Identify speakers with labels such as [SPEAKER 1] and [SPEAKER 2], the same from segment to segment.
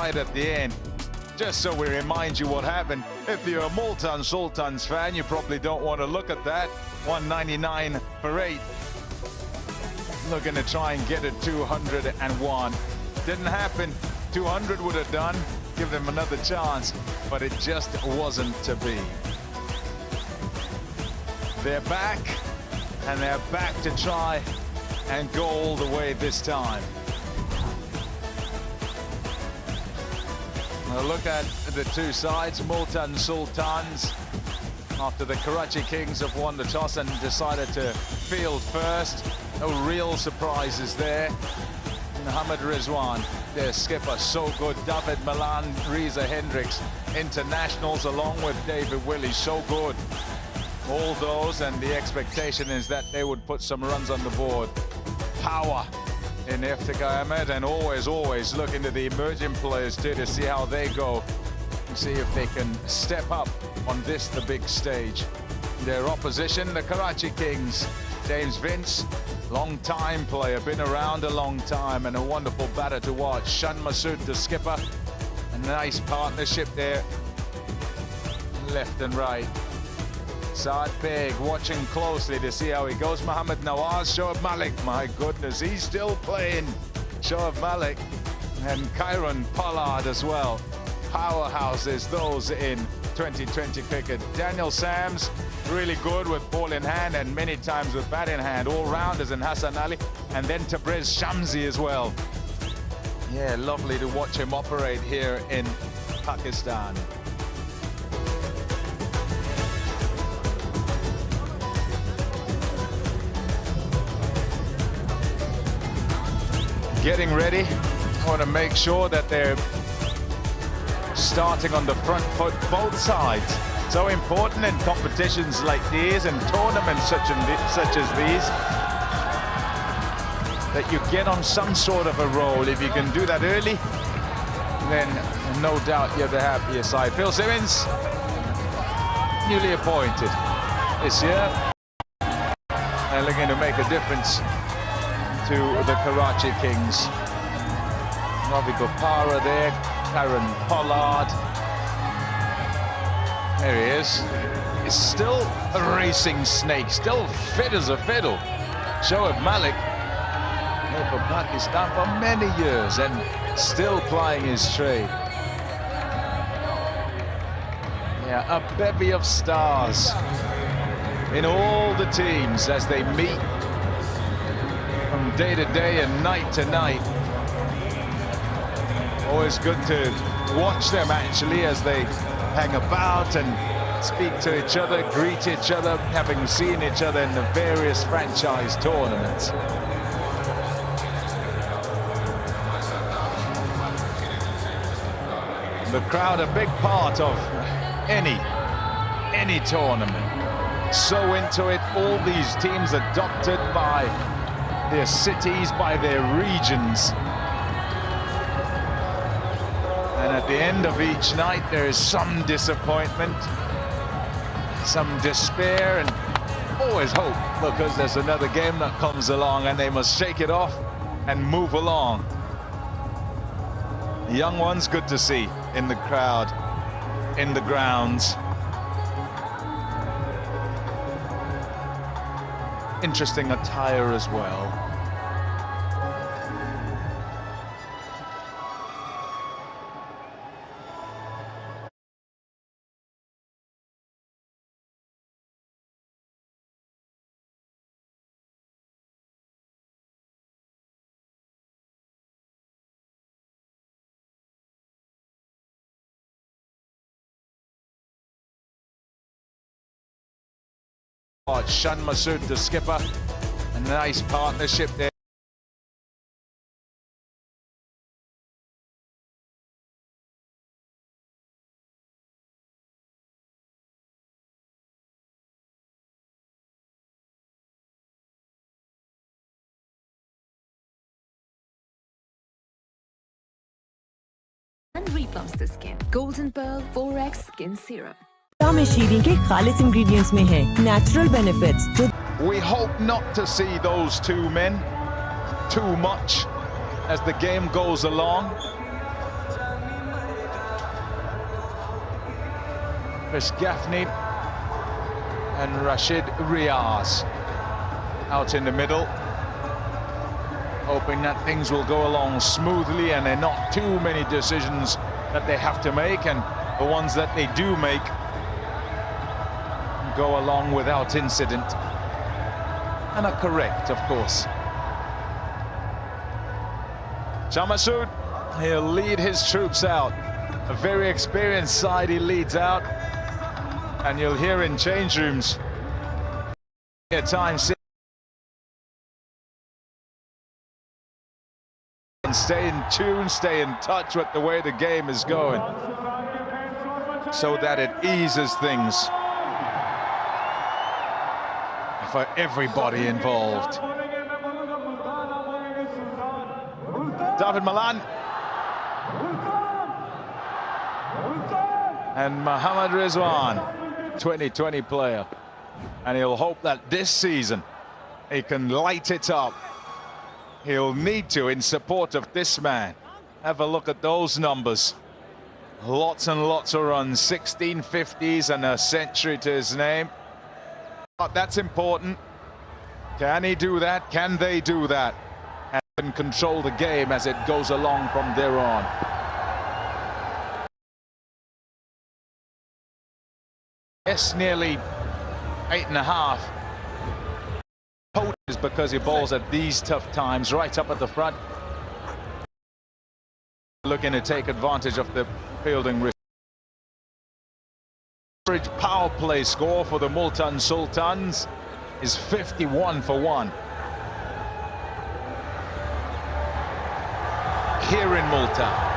[SPEAKER 1] right at the end. Just so we remind you what happened. If you're a Multan Sultan's fan, you probably don't want to look at that. 199 for 8. Looking to try and get it 201. Didn't happen. 200 would have done. Give them another chance, but it just wasn't to be. They're back, and they're back to try and go all the way this time. Now look at the two sides. Multan Sultans, after the Karachi Kings have won the toss and decided to field first. No real surprises there. Mohammed Rizwan, their skipper, so good. David Milan, Reza Hendricks, internationals along with David Willey, so good. All those, and the expectation is that they would put some runs on the board. Power in Iftikhar Ahmed, and always look into the emerging players too to see how they go and see if they can step up on this, the big stage. Their opposition, the Karachi Kings. James Vince, long-time player, been around a long time, and a wonderful batter to watch. Shan Masood, the skipper, a nice partnership there, left and right. Saad Beg watching closely to see how he goes. Mohammed Nawaz, Shoaib Malik, my goodness, he's still playing. Shoaib Malik and Kyron Pollard as well. Powerhouses, those in 2020 cricket. Daniel Sams, really good with ball in hand and many times with bat in hand. All-rounders in Hassan Ali, and then Tabriz Shamsi as well. Yeah, lovely to watch him operate here in Pakistan. Getting ready. I want to make sure that they're starting on the front foot, both sides. So important in competitions like these and tournaments such as these, that you get on some sort of a roll. If you can do that early, then no doubt you're the happier side. Phil Simmons, newly appointed this year, and looking to make a difference to the Karachi Kings. Ravi Gopara there, Karen Pollard. There he is. He's still a racing snake, still fit as a fiddle. Shoaib Malik, played for Pakistan for many years and still plying his trade. Yeah, a bevy of stars in all the teams as they meet from day to day and night to night. Always good to watch them actually as they hang about and speak to each other, greet each other, having seen each other in the various franchise tournaments. The crowd a big part of any tournament. So into it, all these teams adopted by their cities, by their regions. And at the end of each night, there is some disappointment, some despair, and always hope, because there's another game that comes along and they must shake it off and move along. The young ones, good to see in the crowd, in the grounds. Interesting attire as well. Shan Masood, the skipper, a nice partnership there.
[SPEAKER 2] And repumps the skin. Golden Pearl 4X Skin Serum.
[SPEAKER 3] के खालिस ingredients में है natural benefits.
[SPEAKER 1] We hope not to see those two men too much as the game goes along. Chris Gaffney and Rashid Riaz out in the middle, hoping that things will go along smoothly and there are not too many decisions that they have to make, and the ones that they do make go along without incident and are correct, of course. Tamasha, he'll lead his troops out. A very experienced side he leads out, and you'll hear in change rooms at times, and stay in tune, stay in touch with the way the game is going, so that it eases things for everybody involved. David Milan and Mohammad Rizwan, 2020 player, and he'll hope that this season he can light it up. He'll need to, in support of this man. Have a look at those numbers. Lots and lots of runs, 16 50s and a century to his name. But that's important. Can he do that? Can they do that? And control the game as it goes along from there on. Yes, nearly 8.5. Is because he bowls at these tough times, right up at the front. Looking to take advantage of the fielding risk. Average power play score for the Multan Sultans is 51 for 1. Here in Multan.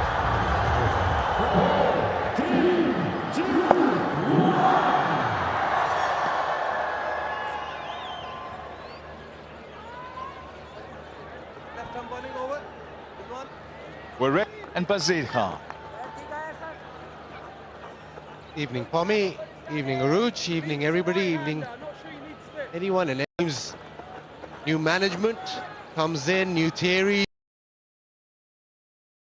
[SPEAKER 1] We're ready, and Bazir Khan.
[SPEAKER 4] Evening, Pommy. Evening, Aruj. Evening, everybody. Evening, anyone. And new management comes in, new theory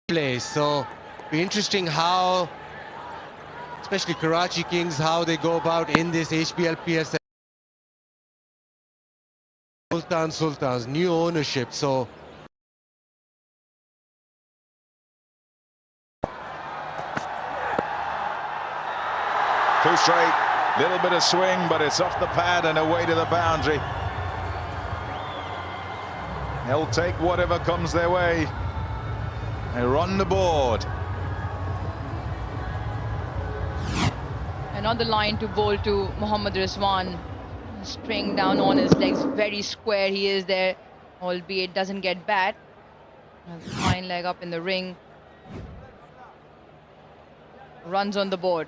[SPEAKER 4] plays. So, be interesting how, especially Karachi Kings, how they go about in this HPL PSL. Multan Sultans, new ownership. So.
[SPEAKER 1] Too straight, little bit of swing, but it's off the pad and away to the boundary. They'll take whatever comes their way. They run the board.
[SPEAKER 5] And on the line to bowl to Mohammad Rizwan. String down on his legs, very square he is there, albeit doesn't get bat. Has a fine leg up in the ring. Runs on the board.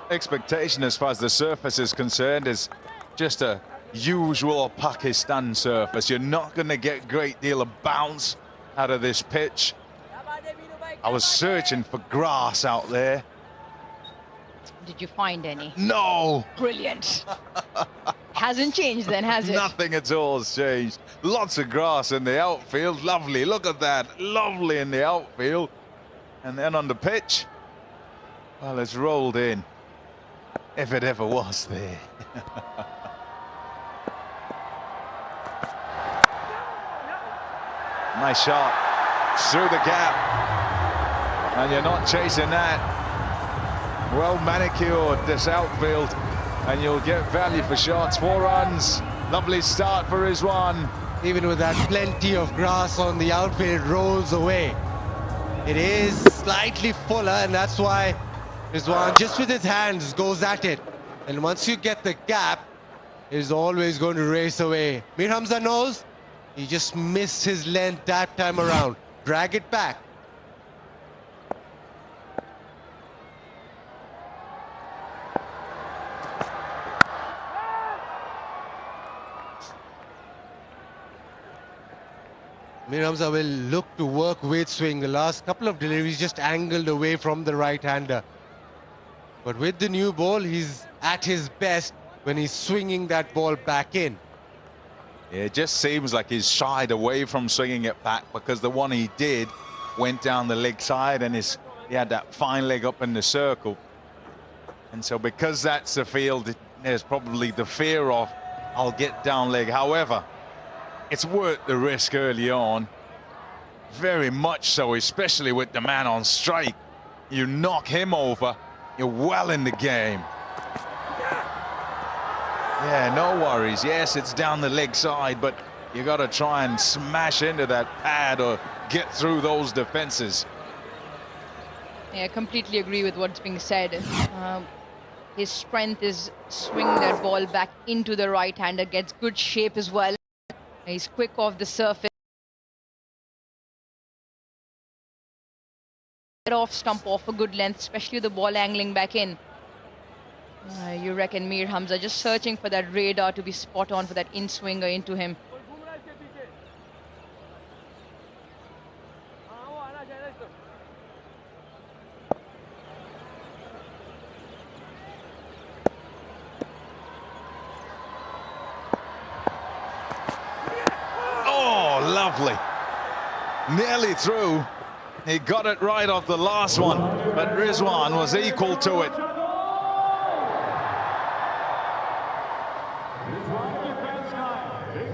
[SPEAKER 1] Expectation as far as the surface is concerned is just a usual Pakistan surface. You're not going to get a great deal of bounce out of this pitch. I was searching for grass out there.
[SPEAKER 5] Did you find any?
[SPEAKER 1] No.
[SPEAKER 5] Brilliant. Hasn't changed then, has it?
[SPEAKER 1] Nothing at all has changed. Lots of grass in the outfield. Lovely. Look at that. Lovely in the outfield. And then on the pitch, well, it's rolled in. If it ever was there. Nice shot through the gap, and you're not chasing that. Well manicured, this outfield, and you'll get value for shots. 4 runs. Lovely start for Rizwan.
[SPEAKER 4] Even with that plenty of grass on the outfield, it rolls away. It is slightly fuller, and that's why Rizwan, just with his hands, goes at it. And once you get the gap, he's always going to race away. Mir Hamza knows he just missed his length that time around. Drag it back. Mir Hamza will look to work with swing. The last couple of deliveries just angled away from the right-hander. But with the new ball, he's at his best when he's swinging that ball back in.
[SPEAKER 1] It just seems like he's shied away from swinging it back, because the one he did went down the leg side, and he had that fine leg up in the circle. And so because that's the field, there's probably the fear of, I'll get down leg. However, it's worth the risk early on. Very much so, especially with the man on strike. You knock him over, you're well in the game. Yeah, no worries. Yes, it's down the leg side, but you got to try and smash into that pad or get through those defenses.
[SPEAKER 5] Yeah, I completely agree with what's being said. His strength is swinging that ball back into the right-hander, gets good shape as well. He's quick off the surface. Off stump off a good length, especially the ball angling back in. You reckon Mir Hamza just searching for that radar to be spot on for that in-swinger into him.
[SPEAKER 1] Oh, lovely. Nearly through. He got it right off the last one, but Rizwan was equal to it.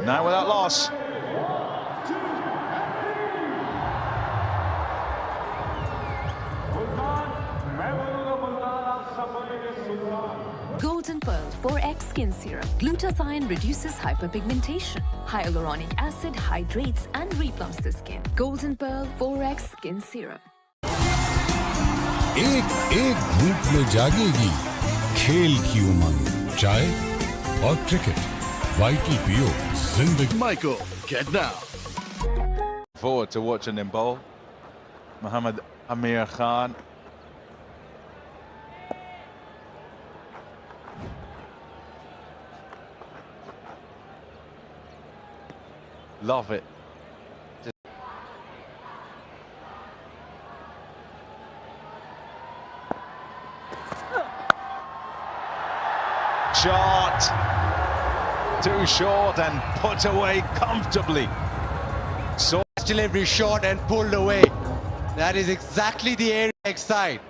[SPEAKER 1] Now without loss.
[SPEAKER 2] Golden Pearl 4X Skin Serum. Glutathione reduces hyperpigmentation. Hyaluronic acid hydrates and replumps the skin. Golden Pearl 4X Skin Serum.
[SPEAKER 6] एक एक घूंट में जागेगी खेल की उमंग, चाय और cricket, vital पियो जिंदगी।
[SPEAKER 7] Michael, get now.
[SPEAKER 1] Forward to watching him bowl. Mohammed Amir Khan. Love it. Shot. Too short and put away comfortably. So
[SPEAKER 4] Delivery short and pulled away. That is exactly the area leg side.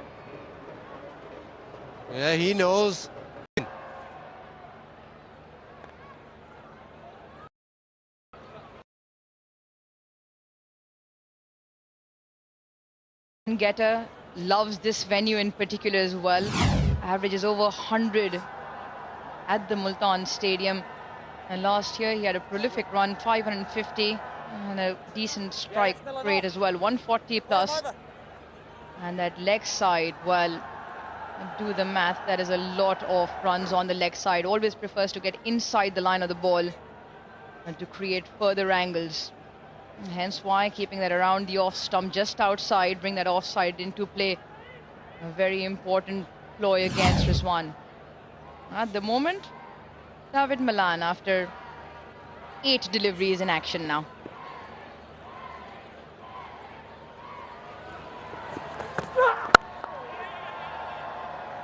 [SPEAKER 4] Yeah, he knows.
[SPEAKER 5] Getter loves this venue in particular as well. Averages over 100 at the Multan Stadium. And last year he had a prolific run, 550, and a decent strike rate as well, 140 plus. And that leg side, well, do the math, that is a lot of runs on the leg side. Always prefers to get inside the line of the ball and to create further angles. Hence why keeping that around the off stump, just outside, bring that offside into play. A very important ploy against Rizwan. At the moment, David Milan after 8 deliveries in action now.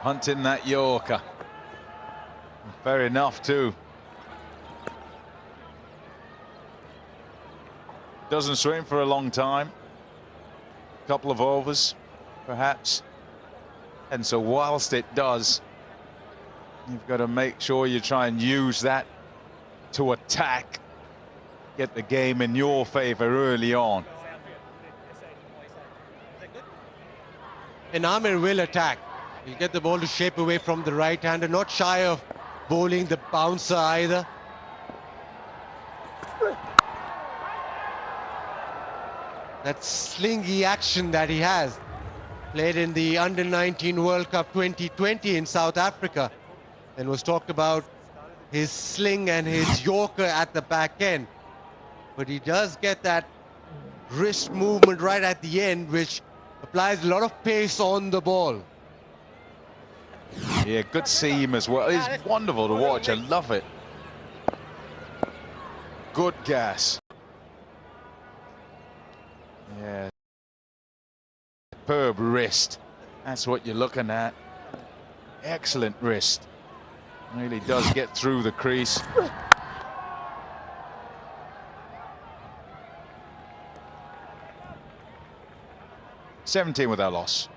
[SPEAKER 1] hunting that Yorker. Fair enough too. Doesn't swing for a long time. Couple of overs, perhaps. And so whilst it does, you've got to make sure you try and use that to attack, get the game in your favor early on.
[SPEAKER 4] And Amir will attack. He'll get the ball to shape away from the right-hander, not shy of bowling the bouncer either. That slingy action that he has, played in the Under-19 World Cup 2020 in South Africa, and was talked about his sling and his Yorker at the back end. But he does get that wrist movement right at the end, which applies a lot of pace on the ball.
[SPEAKER 1] Yeah, good seam as well. It's wonderful to watch. I love it. Good gas. Yeah. Superb wrist. That's what you're looking at. Excellent wrist. Really does get through the crease. 17 with our loss.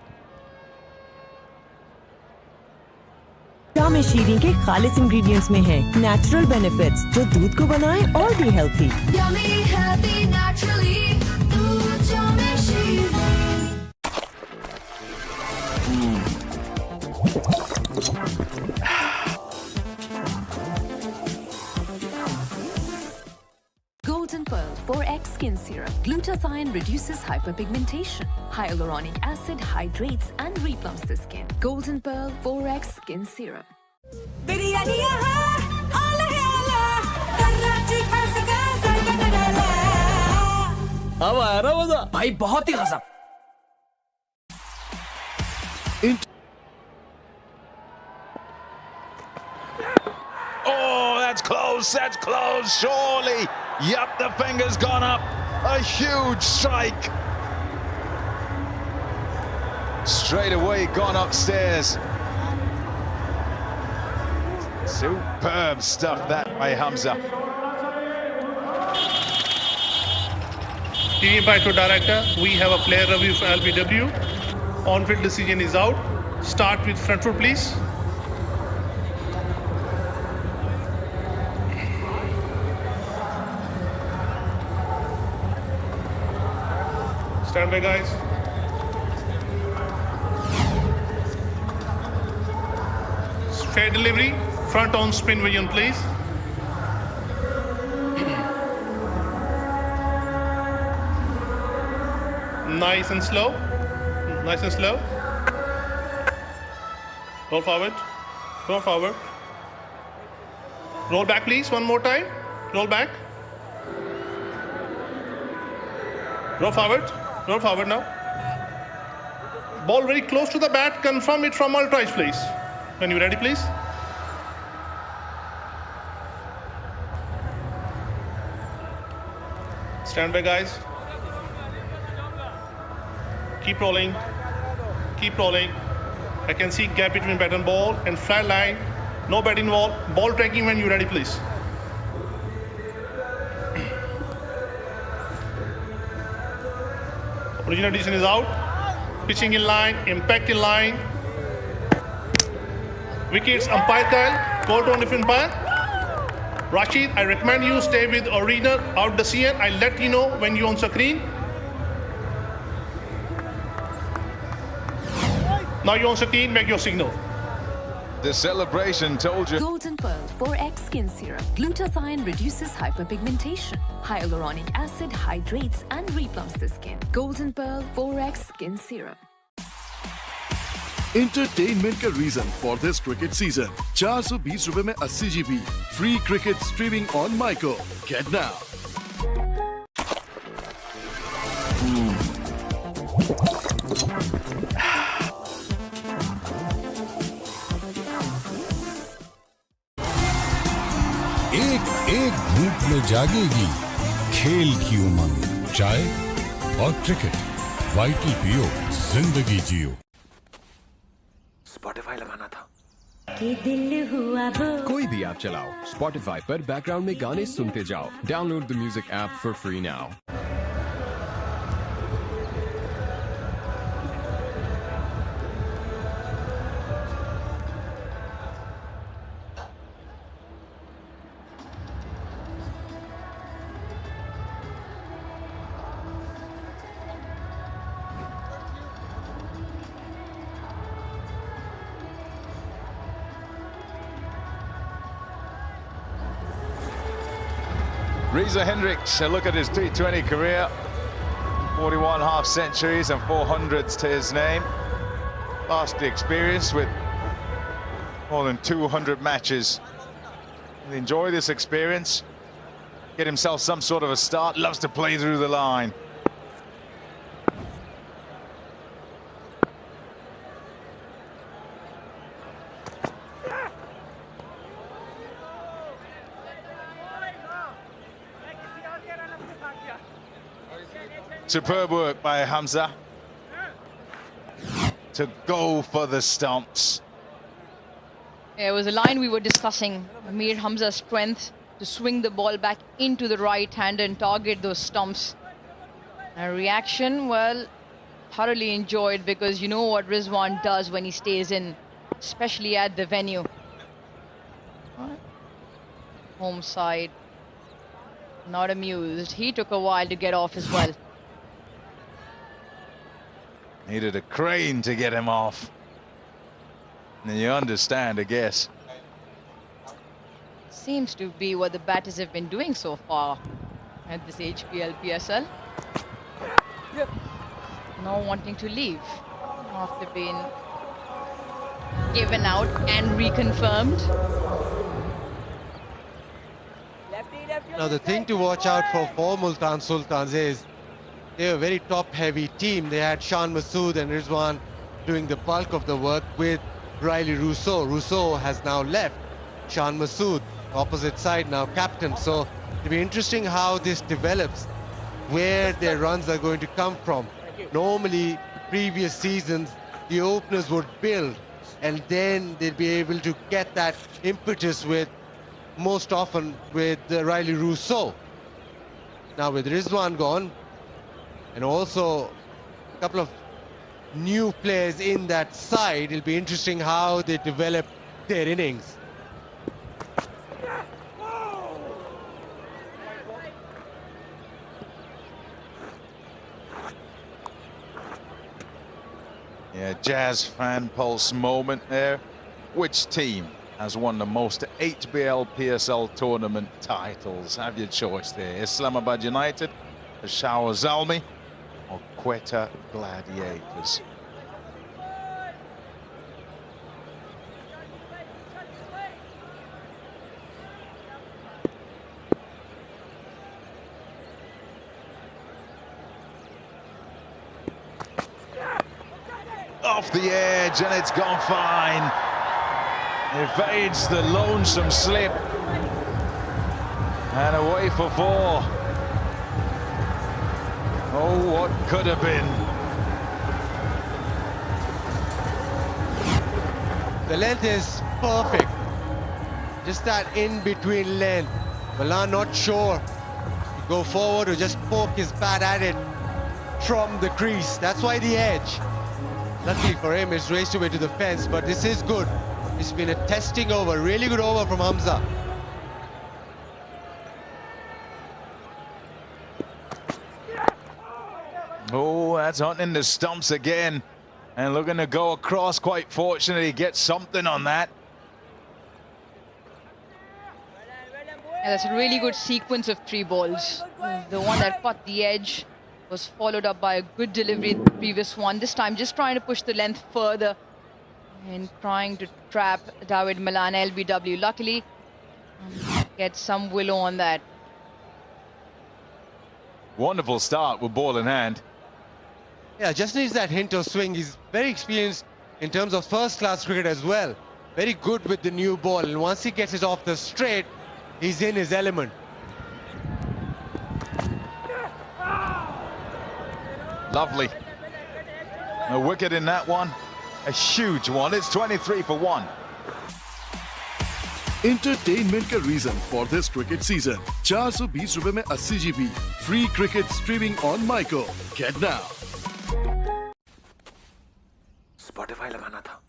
[SPEAKER 3] में शीरी के खालिस ingredients में है natural benefits जो दूध को बनाए और भी हेल्थी।
[SPEAKER 2] Yummy, healthy, naturally. दूध जो में शीरी। Golden Pearl 4X Skin Serum. Glutathione reduces hyperpigmentation. Hyaluronic acid hydrates and replumps the skin. Golden Pearl 4X Skin Serum.
[SPEAKER 7] Biryani यहाँ आला है आला कराची खास का सरगन डाला
[SPEAKER 8] अब आया ना मजा
[SPEAKER 9] भाई बहुत ही गजब
[SPEAKER 1] Oh, that's close, surely. Yup, the finger's gone up. A huge strike. Straight away gone upstairs. Superb stuff that by Hamza.
[SPEAKER 10] TV back to director. We have a player review for LBW. On-field decision is out. Start with front foot, please. Stand by, guys. Fair delivery. Front on spin vision, please. Nice and slow. Nice and slow. Roll forward. Roll forward. Roll back, please. One more time. Roll back. Roll forward. Roll forward now. Ball very close to the bat. Confirm it from all tries, please. When you're ready, please. Stand by, guys. Keep rolling. Keep rolling. I can see gap between bat and ball and flat line. No bat involved. Ball tracking when you're ready, please. Original decision is out. Pitching in line. Impact in line. Wickets, umpire Kyle. Call to on different umpire. Rashid, I recommend you stay with original out the CN. I'll let you know when you're on screen. Now you're on screen, make your signal.
[SPEAKER 1] The celebration told you.
[SPEAKER 2] Golden Pearl 4X Skin Serum. Glutathione reduces hyperpigmentation. Hyaluronic acid hydrates and replumps the skin. Golden Pearl 4X Skin Serum.
[SPEAKER 11] Entertainment का reason for this cricket season 420 रुपए में 80 GB free cricket streaming on माइको get now.
[SPEAKER 6] एक एक घूंट में जागेगी खेल की उमंग। चाय और क्रिकेट, वाइटल पियो, जिंदगी जियो।
[SPEAKER 9] स्पॉटिफाई लगाना था
[SPEAKER 7] कि दिल हुआ वो
[SPEAKER 8] कोई भी ऐप चलाओ, स्पॉटिफाई पर बैकग्राउंड में गाने सुनते जाओ। Download the music app for free now.
[SPEAKER 1] Reza Hendricks, a look at his T20 career. 41 half centuries and 400s to his name. Vastly experienced with more than 200 matches. He'll enjoy this experience. Get himself some sort of a start. Loves to play through the line. Superb work by Hamza to go for the stumps.
[SPEAKER 5] Yeah, it was a line we were discussing. Amir Hamza's strength to swing the ball back into the right hand and target those stumps. A reaction, well, thoroughly enjoyed, because you know what Rizwan does when he stays in, especially at the venue. Home side, not amused. He took a while to get off as well.
[SPEAKER 1] Needed a crane to get him off. And you understand, I guess.
[SPEAKER 5] Seems to be what the batters have been doing so far at this HPL PSL. No wanting to leave after being given out and reconfirmed.
[SPEAKER 4] Now the thing to watch out for Multan Sultans is they're a very top-heavy team. They had Shan Masood and Rizwan doing the bulk of the work with Riley Rousseau. Rousseau has now left. Shan Masood, opposite side now, captain. So it'll be interesting how this develops, where their runs are going to come from. Normally, previous seasons, the openers would build and then they'd be able to get that impetus with, most often with Riley Rousseau. Now with Rizwan gone, and also a couple of new players in that side, it'll be interesting how they develop their innings.
[SPEAKER 1] Yeah, Jazz fan pulse moment there. Which team has won the most HPL PSL tournament titles? Have your choice there. Islamabad United, Peshawar Zalmi, or Quetta Gladiators? Off the edge, and it's gone fine. Evades the lonesome slip. And away for 4. Oh, what could have been.
[SPEAKER 4] The length is perfect. Just that in-between length. Multan not sure to go forward or just poke his bat at it from the crease. That's why the edge. Luckily for him, it's raced away to the fence, but this is good. It's been a testing over, really good over from Hamza.
[SPEAKER 1] Oh, that's hunting the stumps again. And looking to go across, quite fortunately, get something on that.
[SPEAKER 5] Yeah, that's a really good sequence of 3 balls. The one that caught the edge was followed up by a good delivery, the previous one. This time just trying to push the length further and trying to trap David Milan LBW. Luckily, get some willow on that.
[SPEAKER 1] Wonderful start with ball in hand.
[SPEAKER 4] Yeah, just needs that hint of swing. He's very experienced in terms of first-class cricket as well. Very good with the new ball. And once he gets it off the straight, he's in his element.
[SPEAKER 1] Lovely. A wicket in that one. A huge one. It's 23 for 1.
[SPEAKER 11] Entertainment का reason for this cricket season. 420 रुपए में 80 GB. Free cricket streaming on Myco. Get now.
[SPEAKER 9] Spotify लगाना था.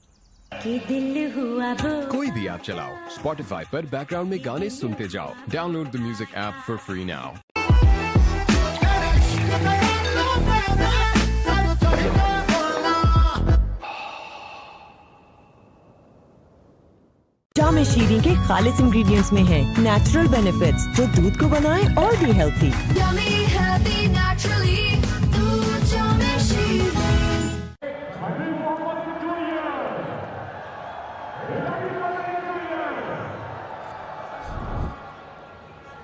[SPEAKER 8] कोई भी app चलाओ, Spotify पर background में गाने सुनते जाओ. Download the music app for free now.
[SPEAKER 3] जामे शीरी के खालिस इंग्रेडिएंट्स में है नेचुरल बेनिफिट्स जो दूध को बनाए और भी healthy.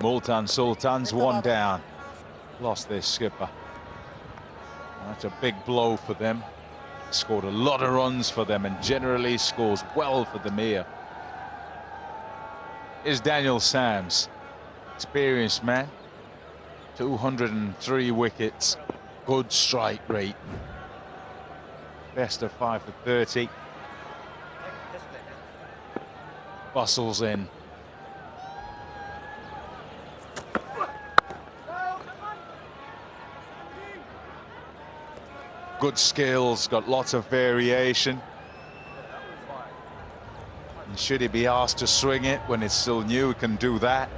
[SPEAKER 1] Multan Sultan's 1 down. Lost their skipper. That's a big blow for them. Scored a lot of runs for them and generally scores well for them here. Is Daniel Sams, experienced man, 203 wickets, good strike rate, best of 5 for 30, bustles in. good skills, got lots of variation. And should he be asked to swing it when it's still new, he can do that.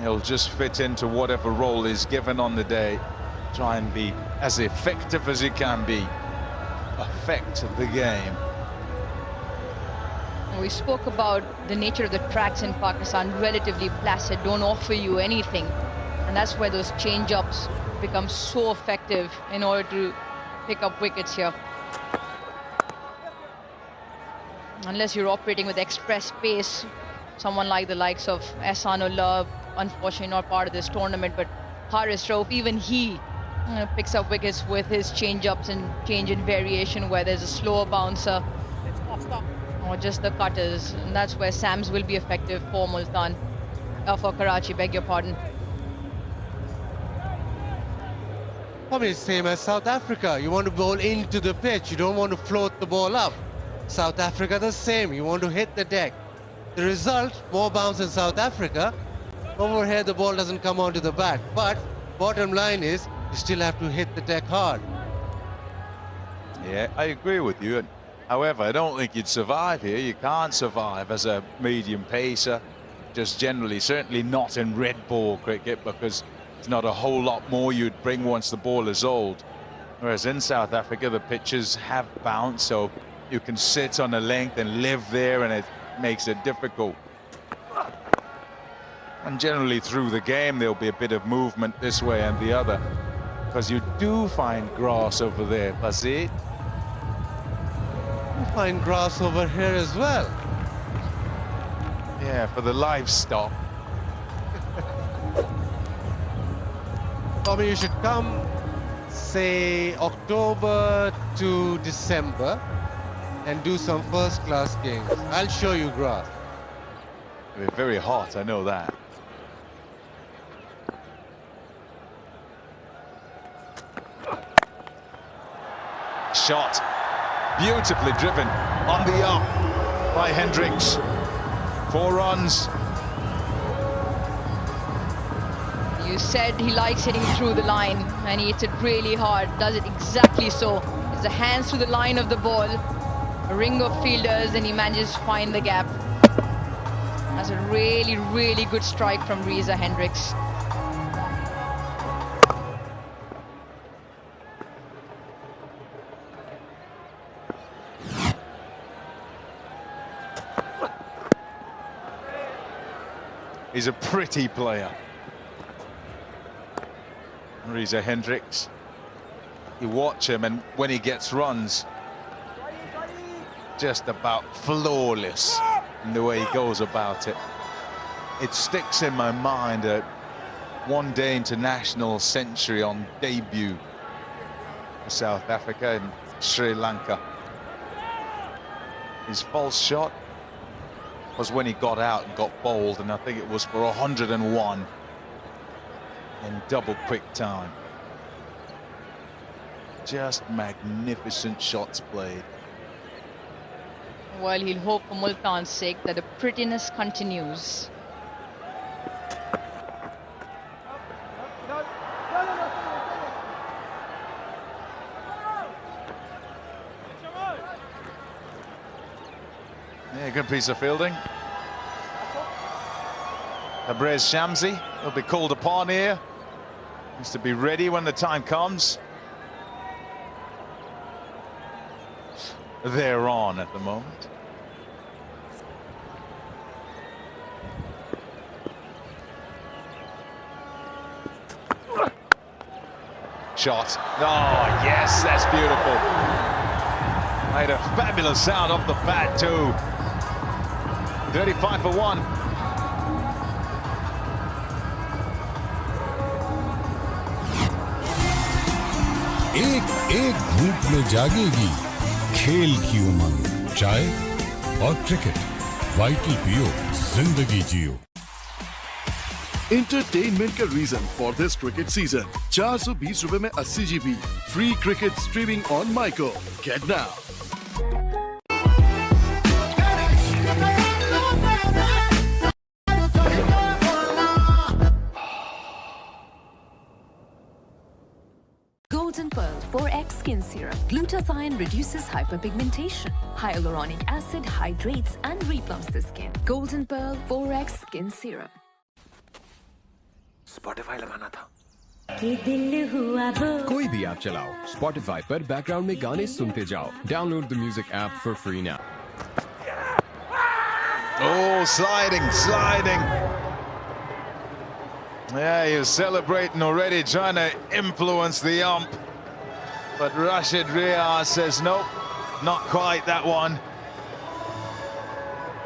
[SPEAKER 1] He'll just fit into whatever role is given on the day. Try and be as effective as he can be. Affect the game.
[SPEAKER 5] We spoke about the nature of the tracks in Pakistan, relatively placid, don't offer you anything. And that's where those change-ups become so effective in order to pick up wickets here. Unless you're operating with express pace, someone like the likes of Ehsanullah, unfortunately not part of this tournament, but Haris Rauf, even he picks up wickets with his change-ups and change in variation, where there's a slower bouncer or just the cutters, and that's where Sams will be effective for Multan, for Karachi, beg your pardon.
[SPEAKER 4] I mean, it's same as South Africa. You want to bowl into the pitch. You don't want to float the ball up. South Africa, the same. You want to hit the deck. The result, more bounce in South Africa. Over here, the ball doesn't come onto the bat. But bottom line is, you still have to hit the deck hard.
[SPEAKER 1] Yeah, I agree with you. However, I don't think you'd survive here. You can't survive as a medium pacer. Just generally, certainly not in red ball cricket, because it's not a whole lot more you'd bring once the ball is old. Whereas in South Africa, the pitches have bounce, so you can sit on a length and live there, and it makes it difficult. And generally through the game, there'll be a bit of movement this way and the other, because you do find grass over there, Basit.
[SPEAKER 4] You find grass over here as well.
[SPEAKER 1] Yeah, for the livestock.
[SPEAKER 4] I mean, you should come, say, October to December and do some first-class games. I'll show you grass.
[SPEAKER 1] It'll be very hot, I know that. Shot. Beautifully driven on the up by Hendricks. 4 runs.
[SPEAKER 5] You said he likes hitting through the line, and he hits it really hard. Does it exactly so. It's the hands through the line of the ball, a ring of fielders, and he manages to find the gap. That's a really, really good strike from Reza Hendricks.
[SPEAKER 1] He's a pretty player, Reza Hendricks. You watch him, and when he gets runs, just about flawless in the way he goes about it. It sticks in my mind a one-day international century on debut for South Africa and Sri Lanka. His false shot was when he got out and got bowled, and I think it was for 101 in double quick time. Just magnificent shots played.
[SPEAKER 5] Well, he'll hope for Multan's sake that the prettiness continues.
[SPEAKER 1] Yeah, good piece of fielding. Tabrez Shamsi will be called upon here. Needs to be ready when the time comes. They're on at the moment. Shot. Oh, yes, that's beautiful. Made a fabulous sound off the bat, too. 35 for 1.
[SPEAKER 6] एक घूंट में जागेगी खेल की उमंग, चाय और cricket, vital पियो, जिंदगी जियो।
[SPEAKER 11] Entertainment का reason for this cricket season. 420 रुपए में 80 GB. Free cricket streaming on Myco. Get now.
[SPEAKER 2] Golden Pearl 4X Skin Serum. Glutathione reduces hyperpigmentation. Hyaluronic acid hydrates and replumps the skin. Golden Pearl 4X Skin Serum.
[SPEAKER 9] Spotify लगाना था।
[SPEAKER 8] कोई भी app चलाओ, Spotify पर background में गाने सुनते जाओ. Download the music app for free now.
[SPEAKER 1] Oh, sliding. Yeah, he was celebrating already, trying to influence the ump. But Rashid Riyaz says, nope, not quite that one.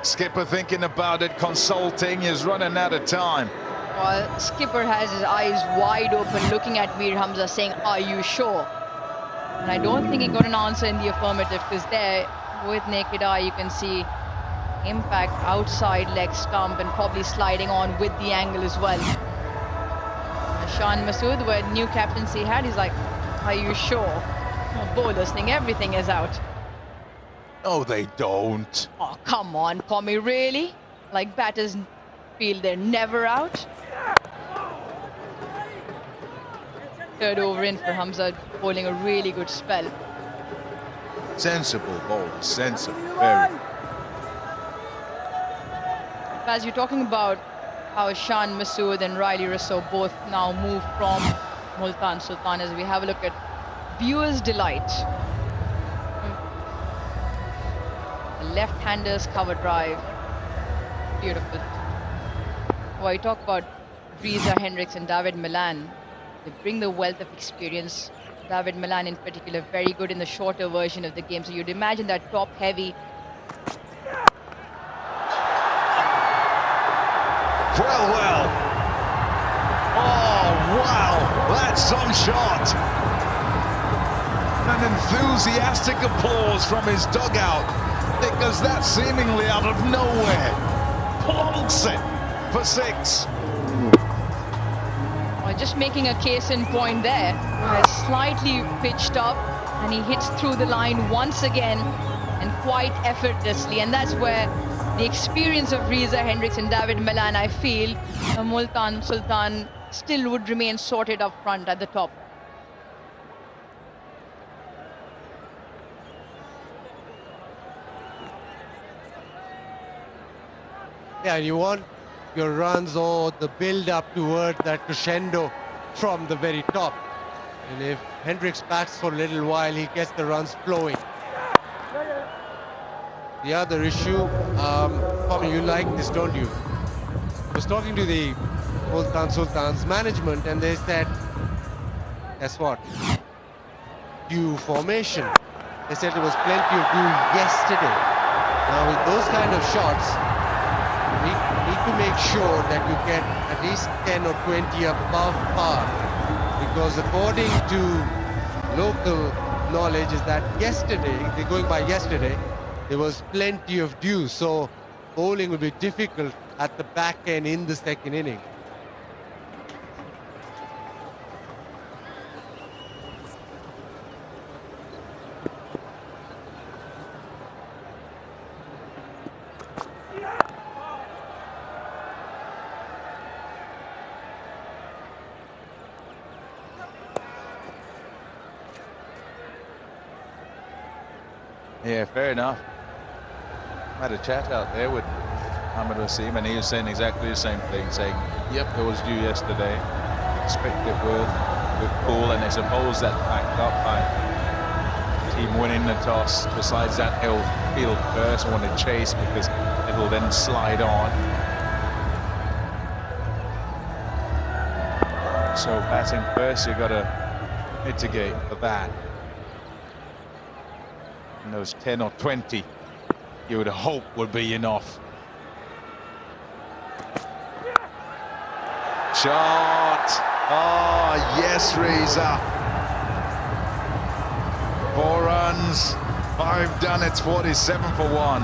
[SPEAKER 1] Skipper thinking about it, consulting, he's running out of time.
[SPEAKER 5] Well, Skipper has his eyes wide open, looking at Mir Hamza, saying, "Are you sure?" And I don't think he got an answer in the affirmative, because there, with naked eye, you can see impact outside leg stump and probably sliding on with the angle as well. Shan Masood, where new captaincy had, he's like, "Are you sure?" Well, bowlers think everything is out.
[SPEAKER 1] Oh, they don't.
[SPEAKER 5] Oh, come on, Pommy, really? Like batters feel they're never out? Third over in for Hamza, bowling a really good spell.
[SPEAKER 1] Sensible bowler, sensible, very.
[SPEAKER 5] As you're talking about how Shan Masood and Riley Russo both now move from Multan Sultan, as we have a look at viewers' delight. The left-handers cover drive. Beautiful. While you talk about Reza Hendricks and David Milan, they bring the wealth of experience. David Milan in particular, very good in the shorter version of the game. So you'd imagine that top-heavy.
[SPEAKER 1] Well. Oh, wow, that's some shot. An enthusiastic applause from his dugout, because that's seemingly out of nowhere. Plonks it for 6.
[SPEAKER 5] Just making a case in point there. Slightly pitched up, and he hits through the line once again, and quite effortlessly. And that's where the experience of Reza Hendricks and David Milan, I feel, Multan Sultan still would remain sorted up front at the top.
[SPEAKER 4] Yeah, and you want your runs or the build-up towards that crescendo from the very top. And if Hendricks bats for a little while, he gets the runs flowing. The other issue, Tommy, you like this, don't you? I was talking to the Multan Sultan's management, and they said, guess what? Dew formation. They said there was plenty of dew yesterday. Now with those kind of shots, we need to make sure that you get at least 10 or 20 above par, because according to local knowledge is that yesterday, they're going by yesterday, there was plenty of dew, so bowling will be difficult at the back end in the second inning.
[SPEAKER 1] Yeah, fair enough. I had a chat out there with Ahmed Wasim, and he was saying exactly the same thing, saying, yep, there was dew yesterday, expect it will cool, and I suppose that backed up by team winning the toss. Besides that, he'll field first, want to chase because it'll then slide on. So batting first, you've got to mitigate for that. And those 10 or 20 you would hope would be enough. Shot. Oh, yes, Reza. 4 runs, 5 done. It's 47 for 1.